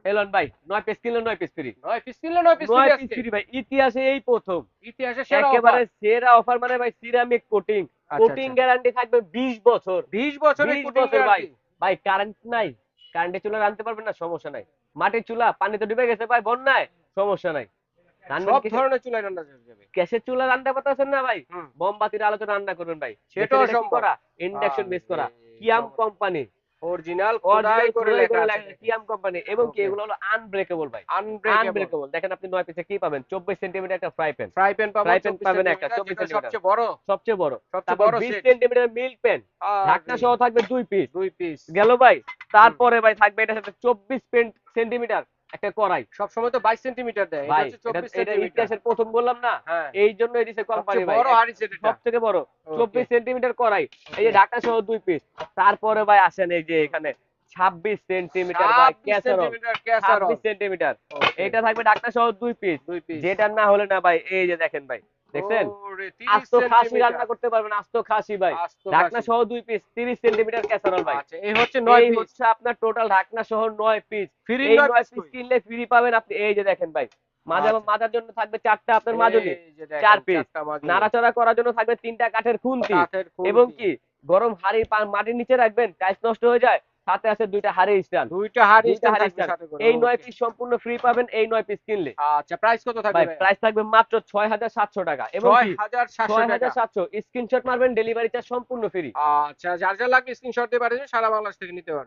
Elon ভাই 9 piece কিনলে 9 piece free. 9 piece কিনলে 9 পিস ফ্রি 9 পিস আজকে। ফ্রি ভাই, ইতিহাসে এই প্রথম। ইতিহাসে সেরা একেবারে অফার। সেরা অফার মানে ভাই সিরামিক কোটিং। আচ্ছা কোটিং আচ্ছা। গ্যারান্টি থাকবে 20 বছর। 20 বছরের 20 কোটিং বছর ভাই। গ্যারান্টি। ভাই কারেন্ট নাই, কারেন্টের চুলা রাঁধতে পারবেন না, সমস্যা নাই। মাটির চুলা পানিতে ডুবে গেছে ভাই বন্যায়, সমস্যা নাই। রান্নান সব ধরনের চুলায় রান্না হয়ে যাবে। গ্যাসের চুলা রান্না পারতেছেন না ভাই, হুম। মোমবাতির আলোতে রান্না করবেন ভাই। দেখেন সেটাও এটা কি সম্ভব। করা, ইন্ডাকশন বেস করা, কিয়াম কোম্পানি, অরিজিনাল অরিজিনাল খোদাই করে খোদাই লেখা করে আছে লেখা দেখেন। কিয়াম কোম্পানি, এবং কি ওকে। এগুলো হলো আনব্রেকেবল ভাই। আনব্রেকেবল। আনব্রেকেবল দেখেন আপনি 9 পিসে কি পাবেন, 24 সেন্টিমিটার একটা ফ্রাই প্যান। ফ্রাই প্যান পাবো ফ্রাই প্যান 24 পাবেন একটা সেন্টিমিটার 24 যেটা সেন্টিমিটার সবচেয়ে বড়। সবচেয়ে বড়। সবচেয়ে তারপর বড় 20 সেট। সেন্টিমিটার মিল্ক প্যান, ঢাকনা আরে সহ থাকবে 2 পিস। 2 পিস। গেল ভাই। হুম। তারপরে ভাই থাকবে এটার সাথে 24 সেন্টিমিটার একটা কড়াই। সব সময় তো 22 সেন্টিমিটার দেয়, এটা ভাই হচ্ছে এটা 24 এটা সেন্টিমিটার। ইতিহাসের প্রথম বললাম না, হ্যাঁ। এই জন্যই দিছে কোম্পানি সবচেয়ে ভাই। বড় হাড়ি সেট এটা। সব থেকে বড় ওকে 24 সেন্টিমিটার কড়াই। এই যে ওকে। ঢাকনা সহ 2 পিস। তারপরে ভাই আসেন এই যে এখানে 26 সেন্টিমিটার ভাই 26 ক্যাসারল। Centimetre casserole. 26 সেন্টিমিটার। ওকে। এটা থাকবে ঢাকনা সহ 2 পিস। 2 পিস। যেটা না হলে না ভাই, এই যে দেখেন ভাই, দেখছেন ওরে 30 আস্ত খাসি রান্না সেন্টিমিটার। করতে পারবেন, আস্ত খাসি ভাই। আস্ত ঢাকনা খাসি। সহ 2 পিস 30 সেন্টিমিটার ক্যাসারল ভাই। আচ্ছা, এই হচ্ছে 9 এই পিস। হচ্ছে আপনার টোটাল ঢাকনা সহ 9 পিস। ফ্রি এই 9 9 পিস পিস কই? কিনলে ফ্রি পাবেন আপনি, এই যে দেখেন ভাই। মাজা আচ্ছা। মাজার জন্য থাকবে 4টা আপনার মাজনি, এই যে দেখেন 4 পিস। 4টা মাজনি। নাড়াচাড়া করার জন্য থাকবে 3টা কাঠের খুন্তি। কাঠের এবং খুন্তি। কি গরম হাঁড়ি মাটির নিচে রাখবেন, টাইলস নষ্ট হয়ে যায়। সাথে আছে 2টা হাঁড়ি স্ট্যান্ড। 2টা হাড়ি 2টা স্ট্যান্ড হাঁড়ি থাকবে স্ট্যান্ড। সাথে করে। এই 9 ওকে। পিস সম্পূর্ণ ফ্রি পাবেন এই 9 পিস কিনলে। আচ্ছা, প্রাইস কত থাকবে ভাই ভাইয়া? প্রাইস থাকবে মাত্র 6700 টাকা, এবং কি 6700 টাকা। 6700 স্ক্রিনশট মারবেন, ডেলিভারি চার্জ সম্পূর্ণ ফ্রি। আচ্ছা, যার লাগবে স্ক্রিনশট দিয়ে পাঠিয়ে দিন, সারা বাংলাদেশ থেকে নিতে পারবেন।